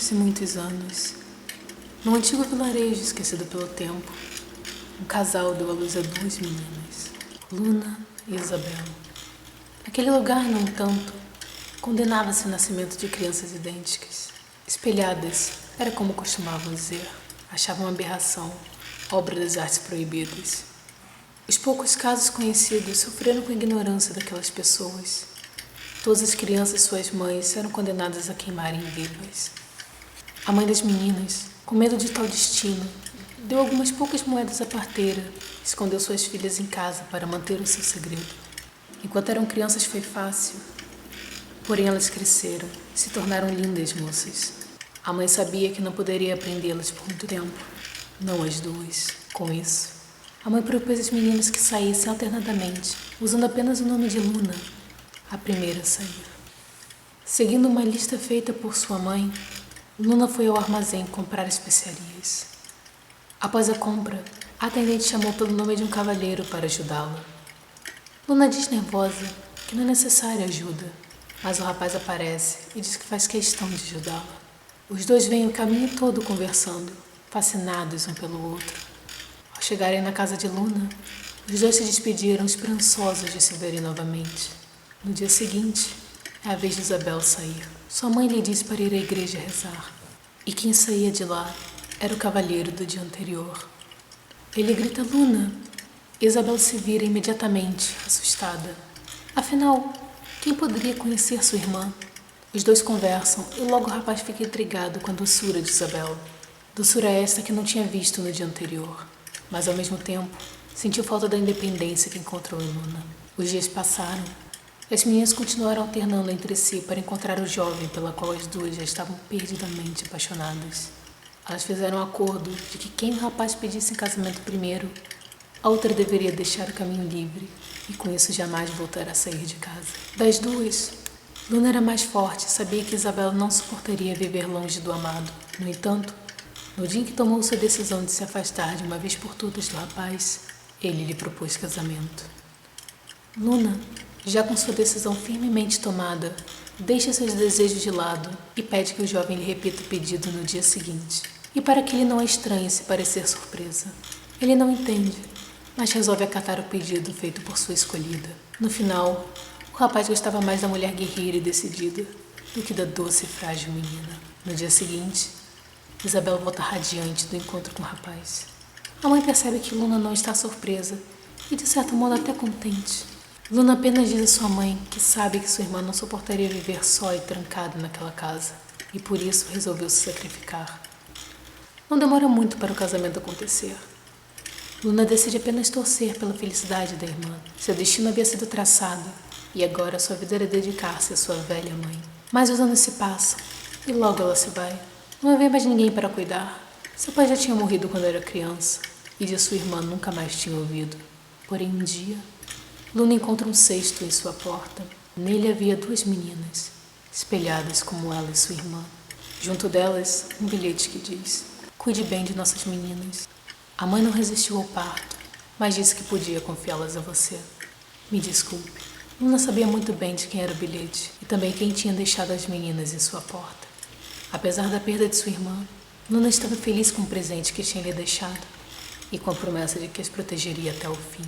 muitos e muitos anos, num antigo vilarejo esquecido pelo tempo, um casal deu à luz a duas meninas, Luna e Isabel. Aquele lugar, no entanto, condenava-se ao nascimento de crianças idênticas. Espelhadas, era como costumavam dizer, achavam uma aberração, obra das artes proibidas. Os poucos casos conhecidos sofreram com a ignorância daquelas pessoas. Todas as crianças e suas mães eram condenadas a queimarem vivas. A mãe das meninas, com medo de tal destino, deu algumas poucas moedas à parteira e escondeu suas filhas em casa para manter o seu segredo. Enquanto eram crianças foi fácil, porém elas cresceram e se tornaram lindas moças. A mãe sabia que não poderia prendê-las por muito tempo, não as duas. Com isso, a mãe propôs às meninas que saíssem alternadamente, usando apenas o nome de Luna, a primeira a sair. Seguindo uma lista feita por sua mãe, Luna foi ao armazém comprar especiarias. Após a compra, a atendente chamou pelo nome de um cavalheiro para ajudá-la. Luna diz nervosa que não é necessária ajuda, mas o rapaz aparece e diz que faz questão de ajudá-la. Os dois vêm o caminho todo conversando, fascinados um pelo outro. Ao chegarem na casa de Luna, os dois se despediram esperançosos de se verem novamente. No dia seguinte, é a vez de Isabel sair. Sua mãe lhe disse para ir à igreja rezar, e quem saía de lá era o cavalheiro do dia anterior. Ele grita Luna. Isabel se vira imediatamente, assustada. Afinal, quem poderia conhecer sua irmã? Os dois conversam e logo o rapaz fica intrigado com a doçura de Isabel. Doçura esta que não tinha visto no dia anterior, mas ao mesmo tempo sentiu falta da independência que encontrou em Luna. Os dias passaram. As meninas continuaram alternando entre si para encontrar o jovem pela qual as duas já estavam perdidamente apaixonadas. Elas fizeram um acordo de que quem o rapaz pedisse em casamento primeiro, a outra deveria deixar o caminho livre e com isso jamais voltar a sair de casa. Das duas, Luna era mais forte e sabia que Isabel não suportaria viver longe do amado. No entanto, no dia em que tomou sua decisão de se afastar de uma vez por todas do rapaz, ele lhe propôs casamento. Luna, já com sua decisão firmemente tomada, deixa seus desejos de lado e pede que o jovem lhe repita o pedido no dia seguinte. E para que ele não a estranhe se parecer surpresa. Ele não entende, mas resolve acatar o pedido feito por sua escolhida. No final, o rapaz gostava mais da mulher guerreira e decidida do que da doce e frágil menina. No dia seguinte, Isabel volta radiante do encontro com o rapaz. A mãe percebe que Luna não está surpresa e de certo modo até contente. Luna apenas diz a sua mãe que sabe que sua irmã não suportaria viver só e trancada naquela casa e por isso resolveu se sacrificar. Não demora muito para o casamento acontecer. Luna decide apenas torcer pela felicidade da irmã. Seu destino havia sido traçado e agora sua vida era dedicar-se à sua velha mãe. Mas os anos se passam e logo ela se vai. Não havia mais ninguém para cuidar. Seu pai já tinha morrido quando era criança e de sua irmã nunca mais tinha ouvido. Porém, um dia, Luna encontra um cesto em sua porta. Nele havia duas meninas, espelhadas como ela e sua irmã. Junto delas, um bilhete que diz: cuide bem de nossas meninas. A mãe não resistiu ao parto, mas disse que podia confiá-las a você. Me desculpe. Luna sabia muito bem de quem era o bilhete e também quem tinha deixado as meninas em sua porta. Apesar da perda de sua irmã, Luna estava feliz com o presente que tinha lhe deixado e com a promessa de que as protegeria até o fim.